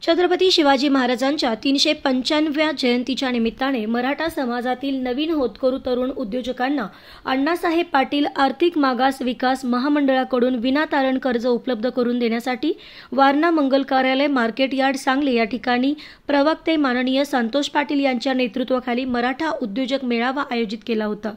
छत्रपती शिवाजी महाराजांच्या 395व्या जयंतीच्या निमित्ताने मराठा समाजातील नवीन होतकरू तरुण उद्योजकांना अण्णासाहेब पाटील आर्थिक मागास विकास महामंडळाकडून विनातारण कर्ज उपलब्ध करून देण्यासाठी वारणा मंगल कार्यालय मार्केट यार्ड सांगली या ठिकाणी प्रवक्ते माननीय संतोष पाटील यांच्या नेतृत्वाखाली मराठा उद्योजक मेळावा आयोजित केला होता।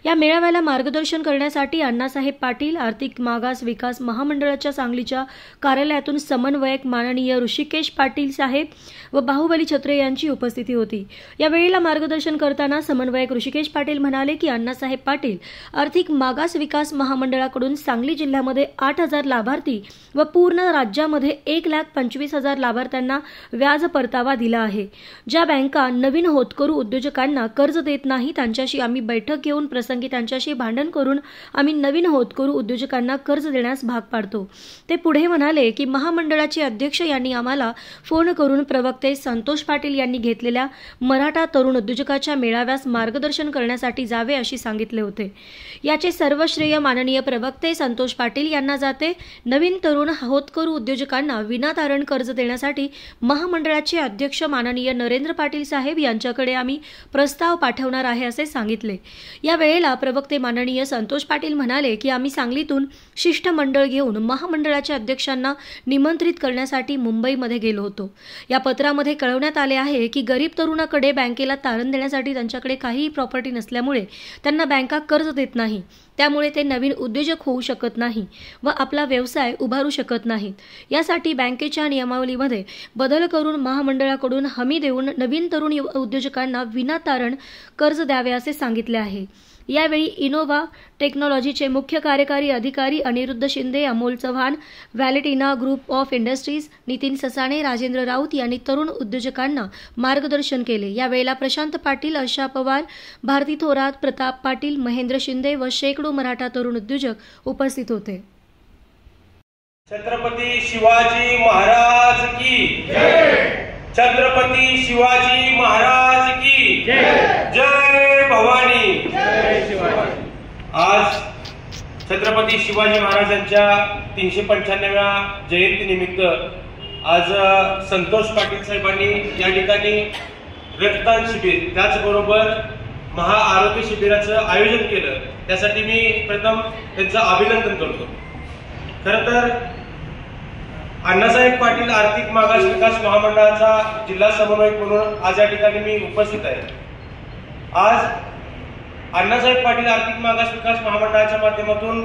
या मेळाव्याला मार्गदर्शन करण्यासाठी अण्णासाहेब पाटील आर्थिक मागास विकास महामंडळाच्या सांगलीच्या कार्यालयातून समन्वयक माननीय ऋषिकेश पाटील साहेब व बाहुबली छत्रे यांची उपस्थिती होती। या वेळेला मार्गदर्शन करताना समन्वयक ऋषिकेश पाटील म्हणाले की अण्णासाहेब पाटील आर्थिक मागास विकास महामंडळाकडून सांगली जिल्ह्यामध्ये 8,000 लाभार्थी व पूर्ण राज्यामध्ये 1,25,000 लाभार्थ्यांना व्याज परतावा दिला आहे। ज्या बँका नवीन होतकरू उद्योजकांना कर्ज देत नाही त्यांच्याशी आम्ही बैठक घेऊन प्रसंगी त्यांच्याशी भांडण करून आम्ही नवीन होतकरू उद्योजकांना कर्ज देण्यास भाग पाडतो। ते पुढे म्हणाले की महामंडळाचे अध्यक्ष यांनी आम्हाला फोन करून प्रवक्ते संतोष पाटील यांनी घेतलेल्या मराठा तरुण उद्योजकाच्या मेळाव्यास मार्गदर्शन करण्यासाठी जावे अशी सांगितले होते। याचे सर्व श्रेय माननीय प्रवक्ते संतोष पाटील यांना जाते। नवीन तरुण होतकरू उद्योजकांना विनातारण कर्ज देण्यासाठी महामंडळाचे अध्यक्ष माननीय नरेंद्र पाटील साहेब यांच्याकडे आम्ही प्रस्ताव पाठवणार आहे असे सांगितले। या वेळेला प्रवक्ते माननीय संतोष पाटील म्हणाले की आम्ही सांगलीतून शिष्टमंडळ घेऊन महामंडळाच्या अध्यक्षांना निमंत्रित करण्यासाठी मुंबईमध्ये गेलो होतो। या पत्रामध्ये कळवण्यात आले आहे की गरीब तरुणाकडे बँकेला तारण देण्यासाठी त्यांच्याकडे काहीही प्रॉपर्टी नसल्यामुळे त्यांना बँका कर्ज देत नाही, त्यामुळे ते नवीन उद्योजक होऊ शकत नाही व आपला व्यवसाय उभारू शकत नाहीत। यासाठी बँकेच्या नियमावलीमध्ये बदल करून महामंडळाकडून हमी देऊन नवीन तरुण उद्योजकांना विनातारण कर्ज द्यावे असे सांगितले आहे। यावेळी इनोवा टेक्नॉलॉजीचे मुख्य कार्यकारी अधिकारी Anirudh Shinde, Amol Chavan, Valentina group of industries, Nitin Sasane, Rajendra Raut यांनी तरुण उद्योजकांना मार्गदर्शन केले। यावेळेला प्रशांत पाटील, आशा पवार, भारती थोरात, प्रताप पाटील, महेंद्र शिंदे व शेकडो मराठा तरुण उद्योजक उपस्थित होते। छत्रपती शिवाजी महाराज की जय। छत्रपती शिवाजी महाराज की जय। जय भवानी, जय शिवाजी। आज छत्रपती शिवाजी महाराजांच्या 395व्या जयंतीनिमित्त आज संतोष पाटील साहेबांनी या ठिकाणी रक्तदान शिबिर त्याचबरोबर महाआरोग्य शिबिराचं आयोजन केलं। त्यासाठी मी प्रथम त्यांचं अभिनंदन करतो। खरं तर अण्णासाहेब पाटील आर्थिक मागास विकास महामंडळाचा जिल्हा समन्वयक म्हणून आज या ठिकाणी मी उपस्थित आहे। आज अण्णासाहेब पाटील आर्थिक मागास विकास महामंडळाच्या माध्यमातून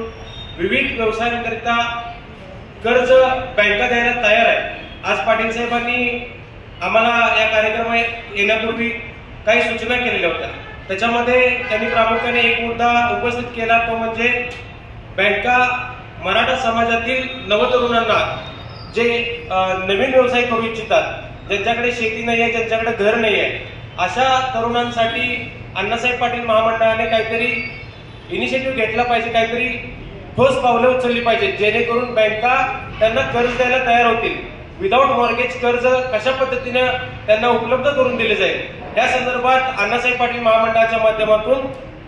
विविध व्यवसायांकरिता कर्ज बँका द्यायला तयार आहे। आज पाटील साहेबांनी आम्हाला या कार्यक्रमात येण्यापूर्वी काही सूचना केलेल्या होत्या। त्याच्यामध्ये त्यांनी प्रामुख्याने एक मुद्दा उपस्थित केला, तो म्हणजे बँका मराठा समाजातील नवतरुणांना जे नवीन व्यवसाय करू इच्छितात, ज्यांच्याकडे शेती नाही आहे, ज्यांच्याकडे घर नाही आहे, अशा तरुणांसाठी अण्णासाहेब पाटील महामंडळाने काहीतरी इनिशिएटिव्ह घेतला पाहिजे, काहीतरी ठोस पावले उचलली पाहिजे, जेणेकरून बँका त्यांना कर्ज द्यायला तयार होतील। विदाउट मॉर्गेज कर्ज कशा पद्धतीने त्यांना उपलब्ध करून दिले जाईल, या संदर्भात अण्णासाहेब पाटील महामंडळाच्या माध्यमातून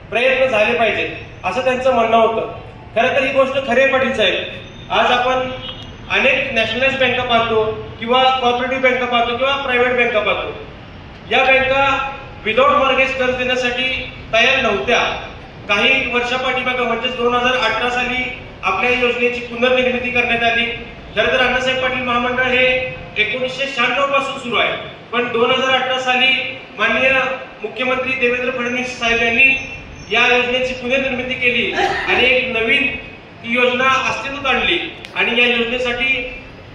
प्रयत्न झाले पाहिजेत असं त्यांचं म्हणणं होतं। खरं तर ही गोष्ट खरी आहे पाटील साहेब। आज आपण अनेक नॅशनलाइज बँका पाहतो किंवा कॉर्पोरेटिव्ह बँका पाहतो किंवा प्रायव्हेट बँका पाहतो। या बँका विदाउट मॉर्गेज कर्ज देण्यासाठी तयार नव्हत्या। काही वर्षापाठीमागे म्हणजे 2018 साली आपल्या योजनेची पुनर्निर्मिती करण्यात आली। खरं तर अण्णासाहेब पाटील महामंडळ हे 1996 पासून सुरू आहे, पण 2018 साली माननीय मुख्यमंत्री देवेंद्र फडणवीस साहेब यांनी या योजनेची पुनर्निर्मिती केली आणि एक नवीन योजना अस्तित्वात आणली आणि या योजनेसाठी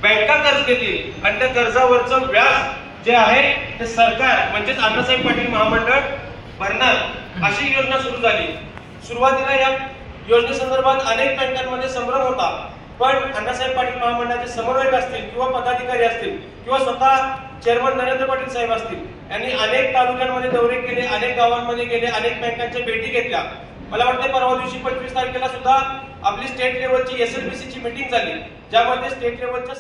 बँका कर्ज देतील आणि त्या कर्जावरचं व्याज जे आहे ते सरकार म्हणजेच अण्णासाहेब पाटील महामंडळ भरणार अशी योजना सुरू झाली। सुरुवातीला या योजनेसंदर्भात अनेक बँकांमध्ये संभ्रम होता, पण अण्णासाहेब पाटील महामंडळाचे समन्वयक असतील किंवा पदाधिकारी असतील किंवा स्वतः चेअरमन नरेंद्र पाटील साहेब असतील यांनी अनेक तालुक्यांमध्ये दौरे केले, अनेक गावांमध्ये गेले, अनेक बँकांच्या भेटी घेतल्या। मला वाटतं परवा दिवशी 25 तारखेला सुद्धा आपली स्टेट लेवलची SLBC ची मीटिंग झाली, ज्यामध्ये स्टेट लेवलच्या